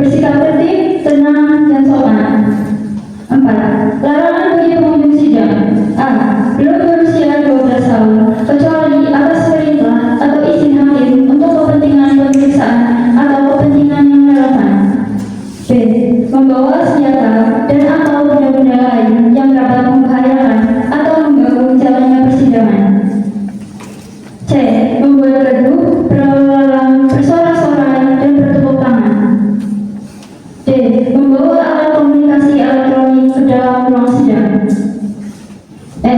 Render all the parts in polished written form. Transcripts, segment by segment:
bersikap tertib, tenang, dan sopan. 4. Larangan bagi pengunjung sidang: A. Belum berusia 12 tahun, kecuali atas perintah atau izin hakim untuk kepentingan pemeriksaan atau kepentingan yang relevan. B. Membawa senjata dan atau benda-benda lain yang dapat membahayakan atau mengganggu jalannya persidangan. C. Membuat gaduh, berlalu lalang, bersorak-sorai, dan bertepuk tangan. D. Membawa alat komunikasi elektronik ke dalam ruang sidang. E.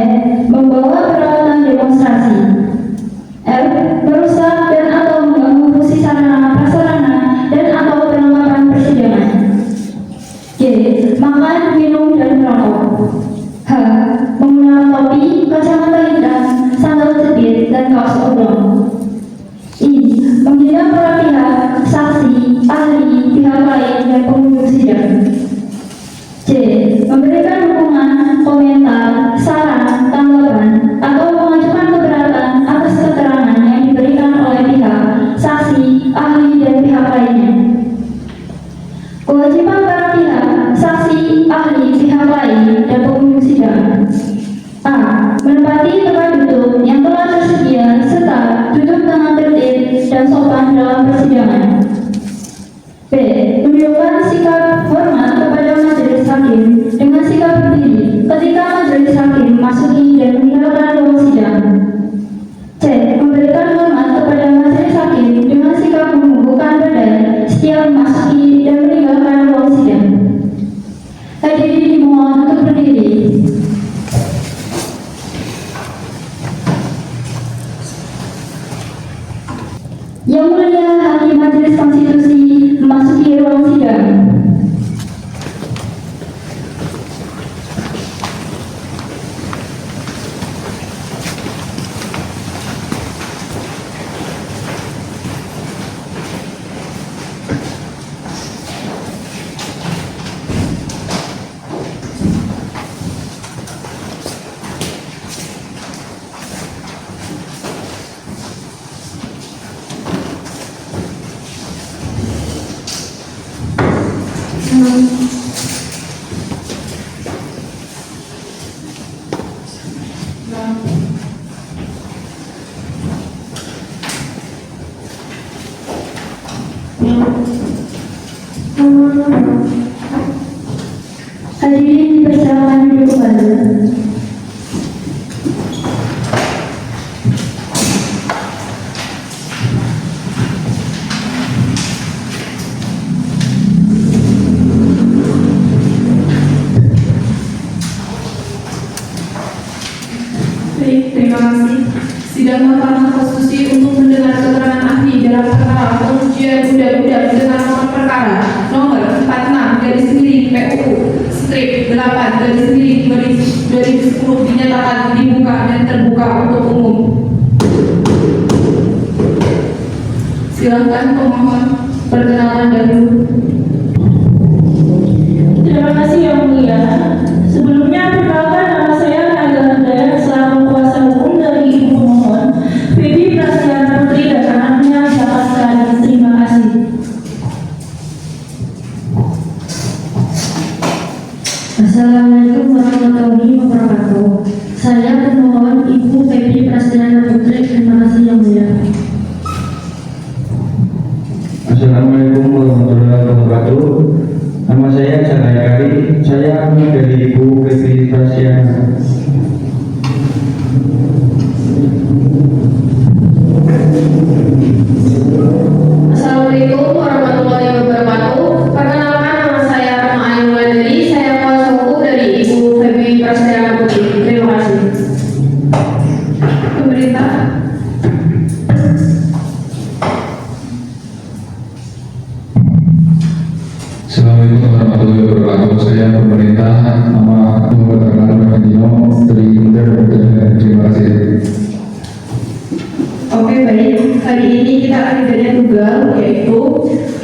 Membawa peralatan demonstrasi. F. Merusak dan atau mengganggu fungsi sarana, prasarana, dan atau perlengkapan persidangan. G. Makan, minum, dan merokok. H. Menggunakan topi, kacamata hitam, sandal jepit, dan kaos oblong. I. Menghina para pihak, saksi, ahli, pihak lain, dan pengunjung sidang. C. Memberikan dukungan, komentar, saran, tanggapan, atau mengajukan keberatan atas keterangan yang diberikan oleh pihak, saksi, ahli, dan pihak lainnya. Kewajiban para pihak, saksi, ahli, pihak lain, dan pengunjung sidang: A. Menempati tempat duduk yang telah tersedia serta duduk dengan tertib dan sopan dalam persidangan. B. Menunjukkan sikap hormat kepada majelis hakim dengan sikap berdiri ketika majelis hakim memasuki dan meninggalkan ruang sidang. C. Memberikan hormat kepada majelis hakim dengan sikap membungkukkan badan setiap memasuki dan meninggalkan ruang sidang. Hadirin dimohon untuk berdiri. Yang Mulia Hakim Majelis Konstitusi memasuki ruang sidang. Hadirin dipersilakan duduk kembali. Baik, terima kasih. Sidang Mahkamah Konstitusi untuk mendengar keterangan ahli dalam perkara pengujian undang-undang dengan nomor perkara nomor 46/8/2010 dinyatakan dibuka dan terbuka untuk umum. Silakan pemohon perkenalan dahulu. Terima kasih Yang Mulia. Sebelumnya perkenalkan, nama saya Naga Handayani selaku kuasa hukum dari Ibu pemohon Febi Prastiana Putri dan anaknya Jaka sekalian. Terima kasih. Assalamualaikum warahmatullahi wabarakatuh. Saya pemohon Ibu Febi Prastiana Putri. Terima kasih Yang Mulia. Assalamualaikum warahmatullahi wabarakatuh. Nama saya Cahaya Kari. Saya dari Ibu Febi Prastiana. Assalamualaikum warahmatullahi wabarakatuh. Perkenalkan, nama saya Rama Ayu Wulandari. Saya kuasa hukum dari Ibu Febi Prastiana Putri. Terima kasih. Pemerintah. Assalamualaikum warahmatullahi wabarakatuh. Saya pemerintah, nama Muhammad Arman Dino dari Inder. Terima kasih. Oke, baik. Hari ini kita agendanya tunggal, yaitu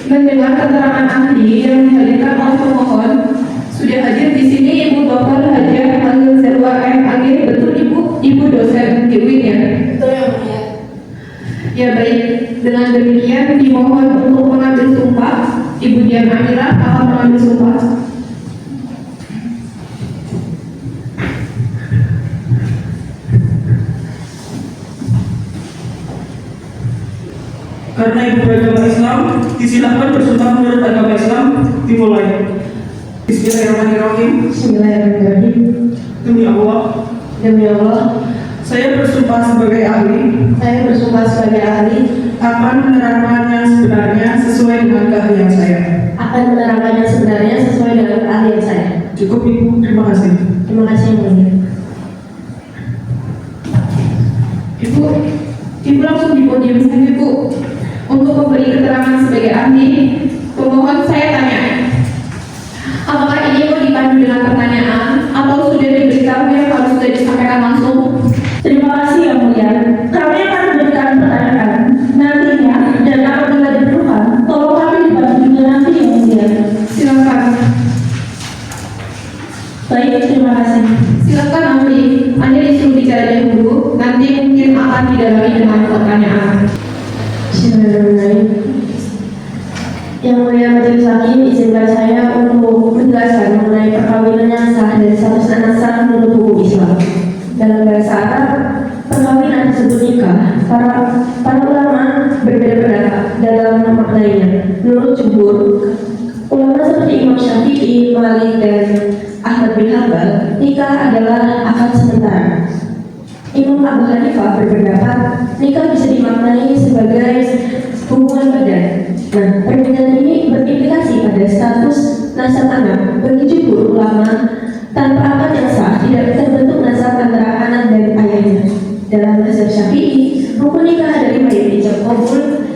mendengar keterangan ahli yang dihadirkan oleh pemohon. Sudah hadir di sini Ibu Dr. Hajah Anggil Zerwa MAG. Betul Ibu dosen UIN ya? Betul Yang Mulia. Ya baik. Dengan demikian dimohon untuk mengambil sumpah. Ibu Dian Amira akan mengambil sumpah. Karena ibu beragama Islam, disilahkan bersumpah menurut agama Islam. Dimulai. Bismillahirrahmanirrahim. Bismillahirrahmanirrahim. Demi Allah, Demi Allah, saya bersumpah sebagai ahli saya bersumpah sebagai ahli akan menerangkan yang sebenarnya sesuai dengan keahlian saya. akan menerangkan yang sebenarnya sesuai dengan keahlian saya. Cukup ibu, terima kasih. Terima kasih yang mulia. Ibu langsung di podium saja, Bu. Untuk memberi keterangan sebagai ahli, pemohon saya tanya, apakah ini mau dipandu dengan pertanyaan atau sudah diberitahu yang harus sudah disampaikan langsung? Terima kasih yang mulia. Kami akan memberikan pertanyaan nantinya dan apabila diperlukan, tolong kami dibantu juga nanti yang mulia. Silakan. Baik, terima kasih. Silakan ahli, Anda disuruh bicara dahulu, nanti mungkin akan didalami dengan pertanyaan. Bismillahirrahmanirrahim. Yang mulia majelis hakim, izinkan saya untuk menjelaskan mengenai perkawinan yang sah dan status anak sah menurut hukum Islam. Dalam bahasa Arab, perkawinan disebut nikah. Para ulama berbeda pendapat dalam maknanya. Menurut jumhur, ulama seperti Imam Syafi'i, Malik, dan Ahmad bin Hanbal, nikah adalah akad sementara. Imam Abu Hanifah berpendapat nikah bisa dimaknai sebagai hubungan badan. Nah, perbedaan ini berimplikasi pada status nasab anak. Bagi jumhur ulama, tanpa akad yang sah tidak terbentuk nasab antara anak dan ayahnya. Dalam mazhab Syafi'i, rukun nikah ada 5 yang ijab qabul: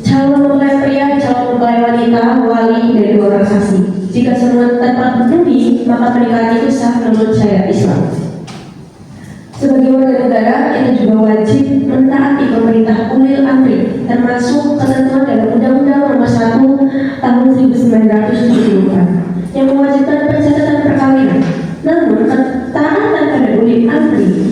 calon mempelai pria, calon mempelai wanita, wali, dan 2 orang saksi. Jika semua tanpa terpenuhi, maka pernikahan itu sah menurut syariat Islam. Sebagai warga negara, kita juga wajib mentaati pemerintah ulil amri, termasuk ketentuan dalam Undang-Undang Nomor 1 Tahun 1974 yang mewajibkan pencatatan perkawinan. Namun, ketaatan pada ulil amri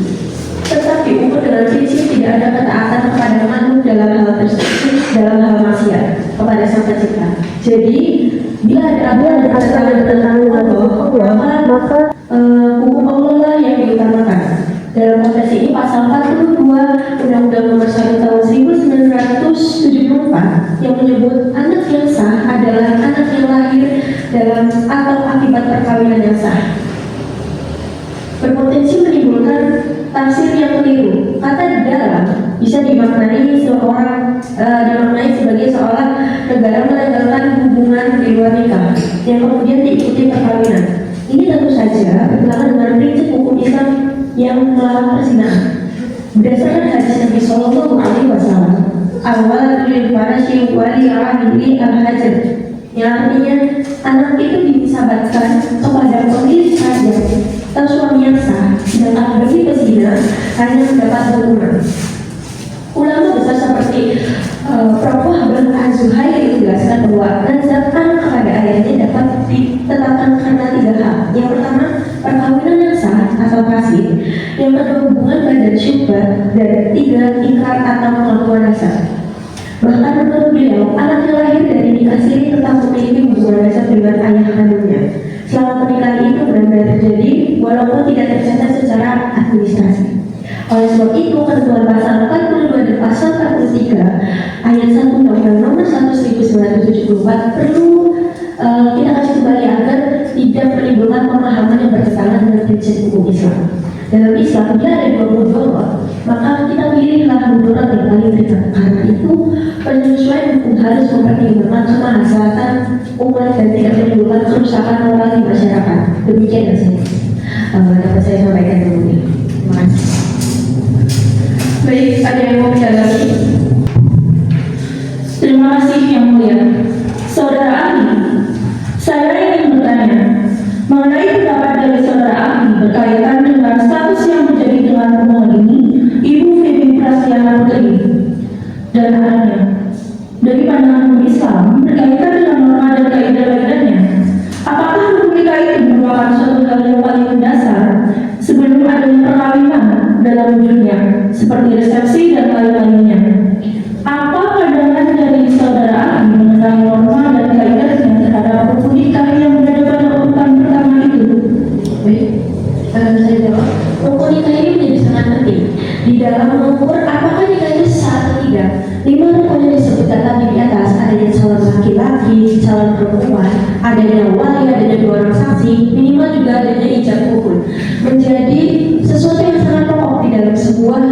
tetap diukur dengan prinsip tidak ada ketaatan kepada makhluk dalam hal tersebut, dalam hal maksiat kepada Sang Pencipta. Jadi, bila ada ketentuan tentang Allah, maka hukum Allah lah yang diutamakan. Dalam konteks ini pasal 42 Undang-Undang Nomor 1 Tahun 1974 yang menyebut anak yang sah adalah anak yang lahir dalam atau akibat perkawinan yang sah. Berpotensi menimbulkan tafsir yang keliru. Kata di dalam bisa dimaknai sebagai seolah negara melegalkan hubungan di luar nikah yang kemudian diikuti perkawinan. Ini tentu saja bertentangan dengan prinsip hukum Islam yang melarang perzinahan. Berdasarkan hadis Nabi Sallallahu Alaihi Wasallam, awal lil farasyi wali amili al-hajar, yang artinya anak itu disabatkan kepada pemilik hajat atau suami yang sah, sedangkan bagi pezina hanya mendapat hukuman. Ulama besar seperti Prof. Wahbah Az-Zuhairi menjelaskan bahwa nazar anak kepada ayahnya dapat ditetapkan karena 3 hal. Yang pertama, perkawinan yang sah atau fasih. Yang kedua, hubungan badan syubhat. Dan 3, ikrar atau pengakuan nasab. Bahkan menurut beliau, anak yang lahir dari nikah siri tetap memiliki hubungan nasab dengan ayah kandungnya selama pernikahan itu benar-benar terjadi, walaupun tidak tercatat secara administrasi. Oleh sebab itu, ketentuan pasal 42 dan pasal 43 ayat 1 Undang-Undang Nomor 1 1974 perlu kita kasih kembali agar tidak menimbulkan pemahaman yang bertentangan dengan prinsip hukum Islam. Dalam Islam, bila ada 2 mudarat, maka kita pilihlah mudarat yang paling ringan. Karena itu, penyesuaian hukum harus mempertimbangkan kemaslahatan umat dan tidak menimbulkan kerusakan moral di masyarakat. Demikian yang dapat saya sampaikan dulu. Terima kasih. Baik, ada yang mau bicara lagi? Terima kasih yang mulia. Saudara ahli, saya ingin bertanya mengenai pendapat dari saudara ahli berkaitan dengan status yang terjadi dengan pemohon ini, Ibu Febi Prastiana Putri dan anaknya. Dari pandangan hukum Islam berkaitan dengan norma dan kaidah-kaidahnya, apakah hukum nikah itu merupakan suatu hal yang paling mendasar sebelum adanya perkawinan dalam wujudnya, seperti resepsi dan lain-lainnya? Apa pandangan dari saudara ahli mengenai norma dan dalam mengukur apakah nikah itu sah atau tidak, 5 rukun yang disebutkan tadi di atas, adanya calon laki-laki, calon perempuan, adanya wali, adanya 2 orang saksi, minimal juga adanya ijab kabul, menjadi sesuatu yang sangat pokok di dalam sebuah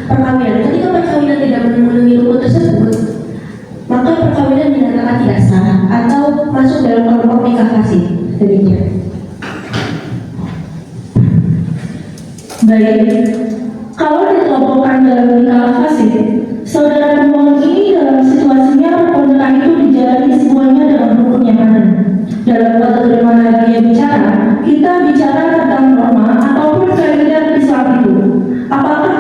perkawinan. Ketika perkawinan tidak memenuhi rukun tersebut, maka perkawinan dinyatakan tidak sah atau masuk dalam kelompok nikah fasid. Demikian. Baik, kalau dikelompokkan dalam nikah fasid, saudara pemohon ini dalam situasinya pernikahan itu dijalani semuanya dengan rukun yang ada. Dalam kategori mana dia bicara, kita bicara tentang norma ataupun kaidah Islam itu. Apakah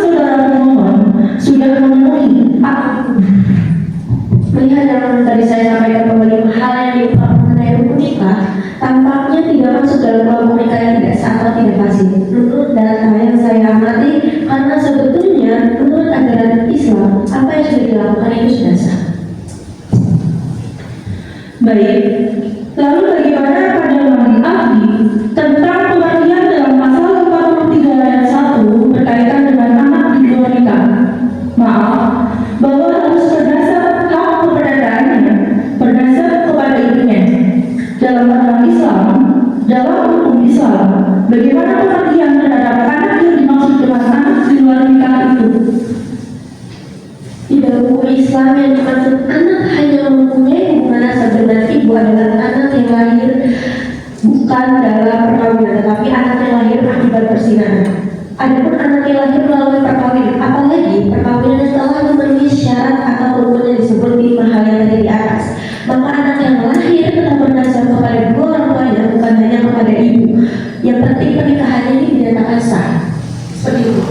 saudara pemohon sudah memenuhi Melihat yang tadi saya sampaikan kembali hal yang diungkap mengenai rukun nikah, tampaknya tidak masuk dalam kelompok nikah yang tidak sah atau tidak fasid. Menurut data yang saya amati, karena sebetulnya menurut ajaran Islam, apa yang sudah dilakukan itu sudah sah. baik? Lalu bagaimana pandangan ahli tentang pengertian dalam pasal 43 ayat 1 berkaitan dengan anak di luar nikah? Maaf, bahwa harus berdasar hak keperdataannya, berdasar kepada ibunya. Dalam pandangan Islam, dalam hukum Islam, bagaimana pengertian terhadap anak yang dimaksud dengan anak di luar nikah itu? Di dalam hukum Islam yang dimaksud anak hanya mempunyai hubungan nasab dengan ibu adalah anak yang lahir bukan dalam perkawinan, tetapi anak yang lahir akibat perzinahan. Adapun anak yang lahir melalui perkawinan, apalagi perkawinan yang telah memenuhi syarat atau rukun yang disebut di hal yang tadi di atas, maka anak yang lahir telah bernasab kepada 2 orang tuanya, bukan hanya kepada ibu. Yang penting pernikahannya ini dinyatakan sah. Seperti itu.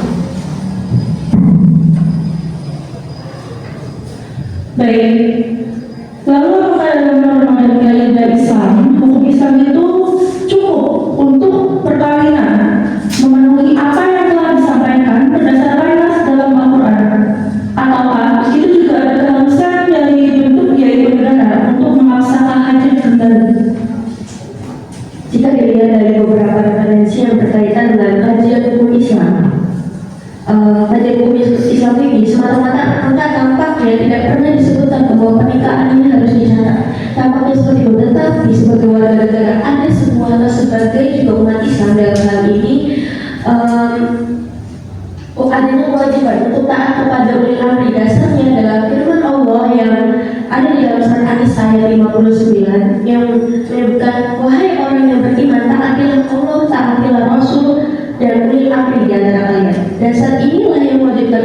Baik, lalu apakah dalam norma dan kaidah Islam, hukum Islam itu cukup untuk perkawinan memenuhi apa yang telah disampaikan berdasarkan nas dalam Al-Quran? Ataukah itu juga ada keharusan dari bentuk biaya negara untuk memaksakan haji kembali? Jika dilihat dari beberapa referensi yang berkaitan dengan kajian hukum Islam, kajian hukum Islam ini semata-mata angka tampaknya tidak pernah disebutkan bahwa pernikahan ini harus dicatat. Tampaknya seperti itu, tetapi sebagai warga negara ada semua sebagai juga umat Islam dalam hal ini adanya kewajiban untuk taat kepada ulil amri. Dasarnya adalah firman Allah yang ada di dalam surat An-Nisa ayat 59 yang menyebutkan, wahai orang yang beriman, taatilah Allah, taatilah Rasul dan ulil amri di antara kalian. Dasar inilah yang mewajibkan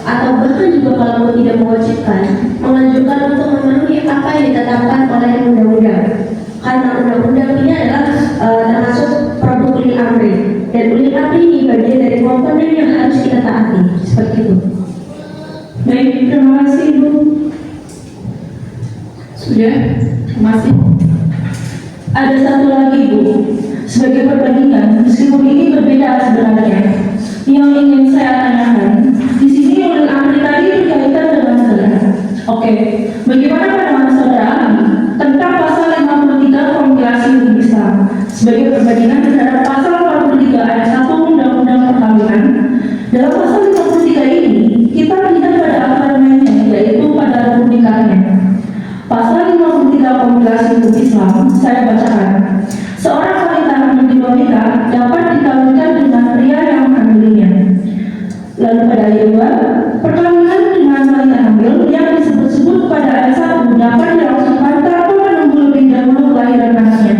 atau bahkan juga kalau tidak mewajibkan, menganjurkan untuk memenuhi apa yang ditetapkan oleh undang-undang. Karena undang-undang ini adalah termasuk produk ulil amri, dan ulil amri ini bagian dari komponen yang harus kita taati. Seperti itu. Baik, terima kasih Ibu. Sudah? Terima kasih. Ada satu lagi Bu, sebagai perbandingan, meskipun ini berbeda sebenarnya, yang ingin saya tanyakan, di sini ulil amri tadi berkaitan dengan negara. Oke, bagaimana pandangan saudara ahli tentang pasal 53 kompilasi hukum Islam sebagai perbandingan terhadap pasal 43 ayat 1 Undang-Undang Perkawinan? Dalam pasal 53 ini, kita melihat pada aturannya, yaitu pada rukun nikahnya. Pasal 53 kompilasi hukum Islam, saya bacakan. Seorang wanita menjadi wanita dapat dikawinkan dengan pria yang menghamilinya. Lalu pada ayat 2, perkawinan dengan wanita hamil yang disebut-sebut pada ayat 1 dapat dilangsungkan tanpa menunggu lebih dahulu kelahiran anaknya.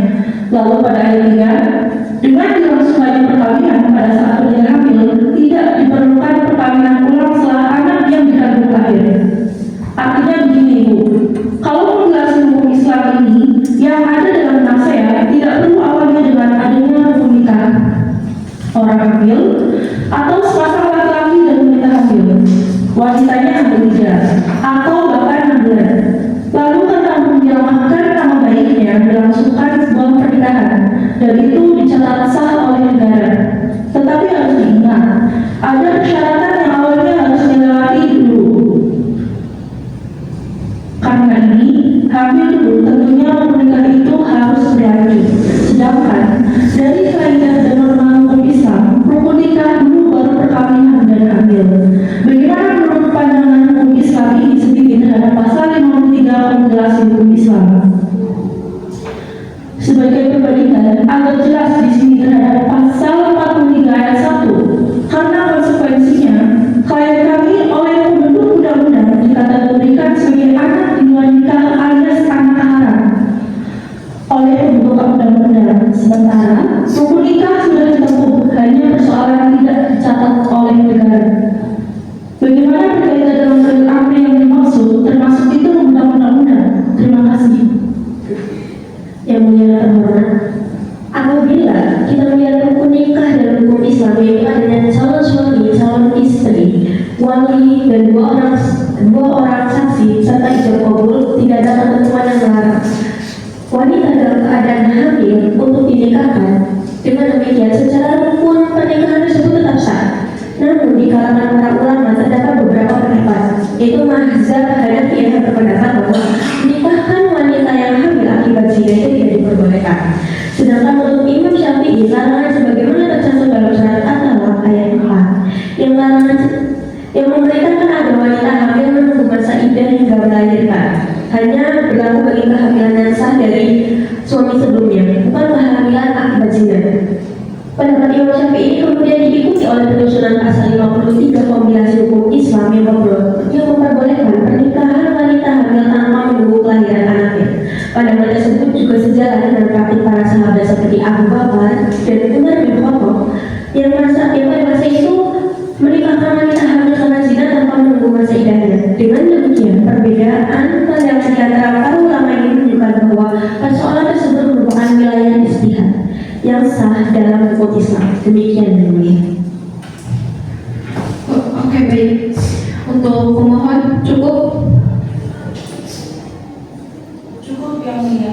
Lalu pada ayat 3, dengan dilangsungkannya perkawinan pada saat pria hamil, tidak diperlukan perkawinan ulang setelah anak yang dikandung lahir. Artinya begini Bu, kalau kompilasi hukum Islam ini yang ada dalam benak saya tidak perlu awalnya dengan adanya rukun nikah orang hamil atau sepasang laki-laki dan wanita hamil, wanitanya hamil 3 atau bahkan 6 bulan, lalu tentang menjalankan nama baiknya dilangsungkan sebuah pernikahan dan itu dicatat sah oleh negara. Tetapi harus diingat, ada persyaratan yang awalnya harus dilewati dulu. Karena ini, hamil dulu tentunya pernikahan itu harus berlanjut. Sedangkan dari kaidah dan norma hukum Islam, secara rukun pernikahan tersebut tetap sah. Namun di kalangan para ulama terdapat beberapa pendapat, yaitu mazhab Hanafiyah yang berpendapat bahwa menikahkan wanita yang hamil akibat zina itu tidak diperbolehkan. Sedangkan menurut Imam Syafi'i, larangan sebagaimana tercantum dalam surat At-Talaq ayat 4 yang memerintahkan agar wanita hamil menunggu masa iddah hingga melahirkan hanya berlaku bagi kehamilan yang sah dari suami sebelumnya, bukan kehamilan akibat zina. Pendapat Imam Syafi'i ini kemudian diikuti oleh penyusunan pasal 53 Kompilasi Hukum Islam yang memperbolehkan pernikahan wanita hamil tanpa menunggu kelahiran anaknya. Pandangan tersebut juga sejalan dengan praktik para sahabat seperti Abu Bakar dan Umar bin Khattab yang pada masa itu menikahkan wanita hamil karena zina tanpa menunggu masa iddahnya. Dengan demikian, perbedaan pandangan di antara para ulama ini menunjukkan bahwa persoalan tersebut merupakan wilayah ijtihad yang sah dalam hukum Islam. Demikian yang mulia. Oke, baik. Untuk pemohon cukup? Cukup yang mulia.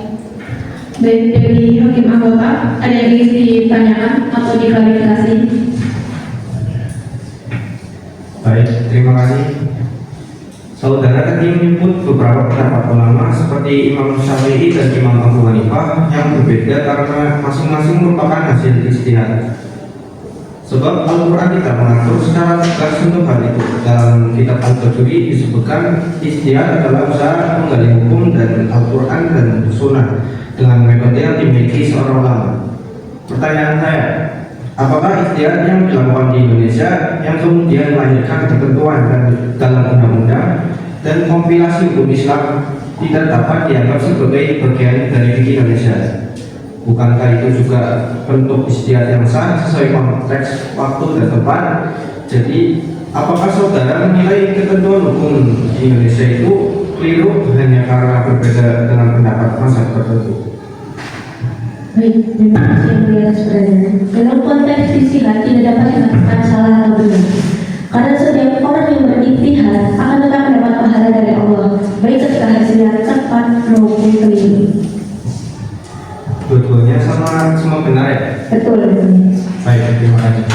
Baik, dari hakim anggota ada yang ingin ditanyakan atau diklarifikasi? Baik, terima kasih. Saudara tadi menyebut beberapa pendapat ulama seperti Imam Syafi'i dan Imam Abu Hanifah yang berbeda karena masing-masing merupakan hasil ijtihad. Sebab Al-Quran tidak mengatur secara tegas untuk hal itu. Dalam kitab Al-Bajuri disebutkan ijtihad adalah usaha menggali hukum dan Al-Quran dan Sunnah dengan metode yang dimiliki seorang ulama. Pertanyaan saya, apakah ijtihad yang dilakukan di Indonesia yang kemudian melahirkan ketentuan dalam undang-undang dan kompilasi hukum Islam tidak dapat dianggap sebagai bagian dari fikih Indonesia? Bukankah itu juga bentuk ijtihad yang sah sesuai konteks waktu dan tempat? Jadi, apakah saudara menilai ketentuan hukum di Indonesia itu keliru hanya karena berbeda dengan pendapat mazhab tertentu? Baik, terima kasih yang mulia atas pertanyaannya. Dalam konteks ijtihad tidak dapat dikatakan salah atau benar, karena setiap orang yang berijtihad akan tetap mendapat pahala dari Allah, baik ketika hasilnya tepat maupun keliru. Dua-duanya semua benar ya? Betul. Baik, terima kasih.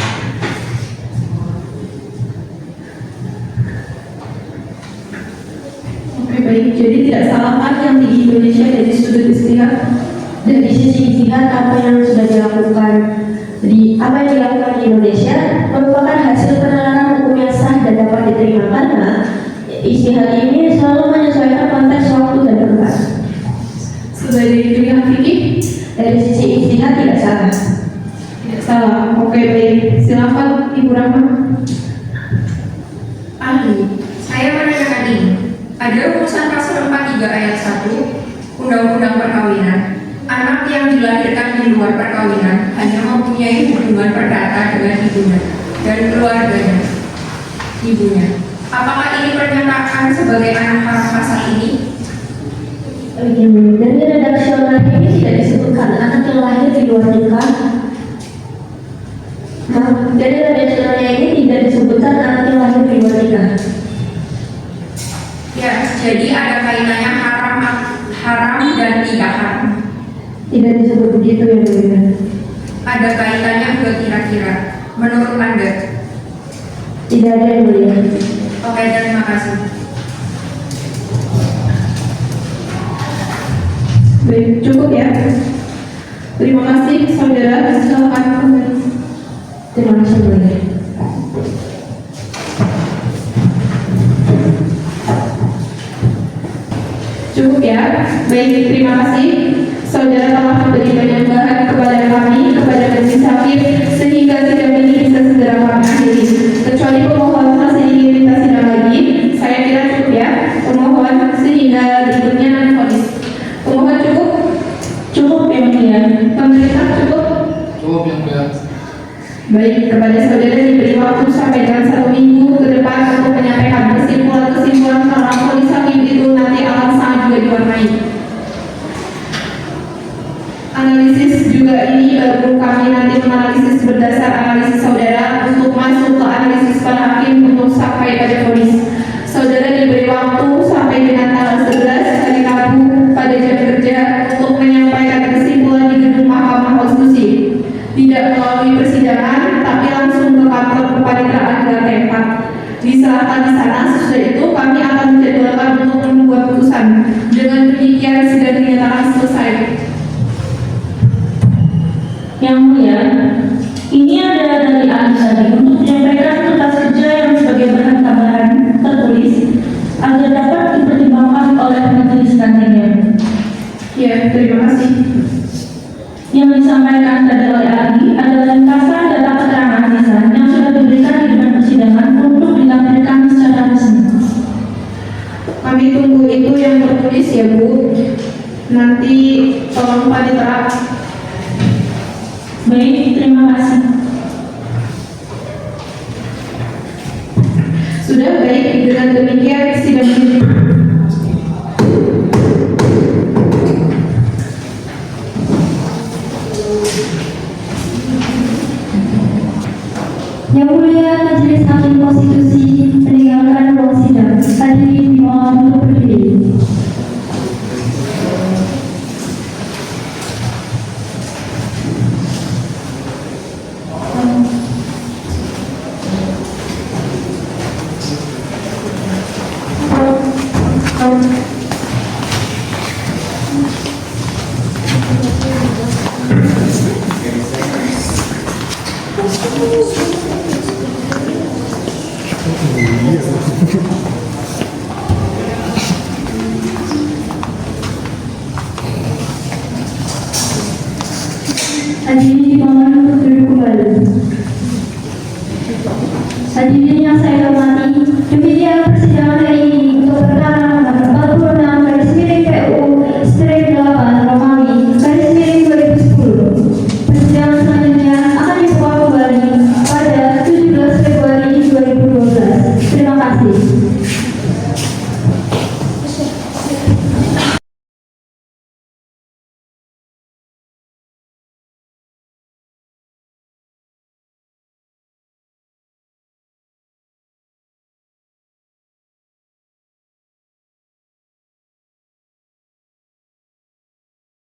Oke, baik. Jadi tidak salah kan yang di Indonesia dari sudut ijtihad? Dari sisi ijtihad, apa yang dilakukan di Indonesia merupakan hasil penalaran hukum yang sah dan dapat diterima karena ijtihad ini selalu menyesuaikan konteks waktu dan tempat. Sebagai pilihan fikih? Dari sisi ijtihad tidak salah. Tidak salah. Oke, baik. Silakan Ibu Rahma. Ahli, saya menanyakan ini. Ada rumusan pasal 43 ayat 1 Undang-Undang Perkawinan. Anak yang dilahirkan di luar perkawinan hanya mempunyai hubungan perdata dengan ibunya dan keluarganya ibunya. Apakah ini pernyataan sebagai anak haram pasal ini? Dari redaksional ini tidak disebutkan anak yang lahir di luar nikah. Dari redaksionalnya ini tidak disebutkan anak yang lahir di luar nikah. Ya, jadi ada kaitannya haram dan tidak haram. Tidak disebut begitu ya mulia. Ada kaitannya enggak kira-kira? Menurut Anda? Tidak ada yang mulia. Oke, terima kasih. Baik, cukup ya. Terima kasih saudara. Silakan kembali. Terima kasih mulia. Cukup ya. Baik, terima kasih. Saudara telah memberi banyak bahan kepada kami, kepada majelis hakim, sehingga sidang ini bisa segera kami akhiri. Kecuali pemohon masih ingin minta sidang lagi, saya kira cukup ya. Pemohon sehingga berikutnya nanti vonis. Pemohon cukup? Cukup yang mulia. Pemerintah cukup? Cukup yang mulia. Baik, kepada saudara diberi waktu sampai dengan 1 minggu ke depan untuk menyampaikan kesimpulan-kesimpulan karena vonis hakim itu nanti akan sangat juga diwarnai. Analisis juga ini baru kami nanti menganalisis berdasar analisis saudara untuk masuk ke analisis para hakim untuk sampai pada vonis. Saudara diberi waktu sampai dengan tanggal 11 hari Rabu pada jam kerja untuk menyampaikan kesimpulan di gedung Mahkamah Konstitusi, tidak melalui persidangan akan di sana. Sesudah itu kami akan menjadwalkan untuk membuat putusan. Dengan demikian sidang dinyatakan selesai. Yang mulia, ini adalah dari ahli tadi untuk menyampaikan kertas kerja yang sebagai bahan tambahan tertulis agar dapat dipertimbangkan oleh majelis nantinya. Ya, terima kasih. Yang disampaikan tadi oleh ahli adalah ringkasan data keterangan lisan yang sudah diberikan di depan persidangan untuk dilampirkan secara resmi. Kami tunggu itu yang tertulis ya Bu. Nanti tolong panitera. Baik, terima kasih. Sudah baik, dengan demikian sidang ini. Yang mulia Majelis Hakim Konstitusi meninggalkan ruang sidang. Hadirin dimohon untuk berdiri. Hadirin dimohon untuk duduk kembali. Hadirin yang saya hormati, demikian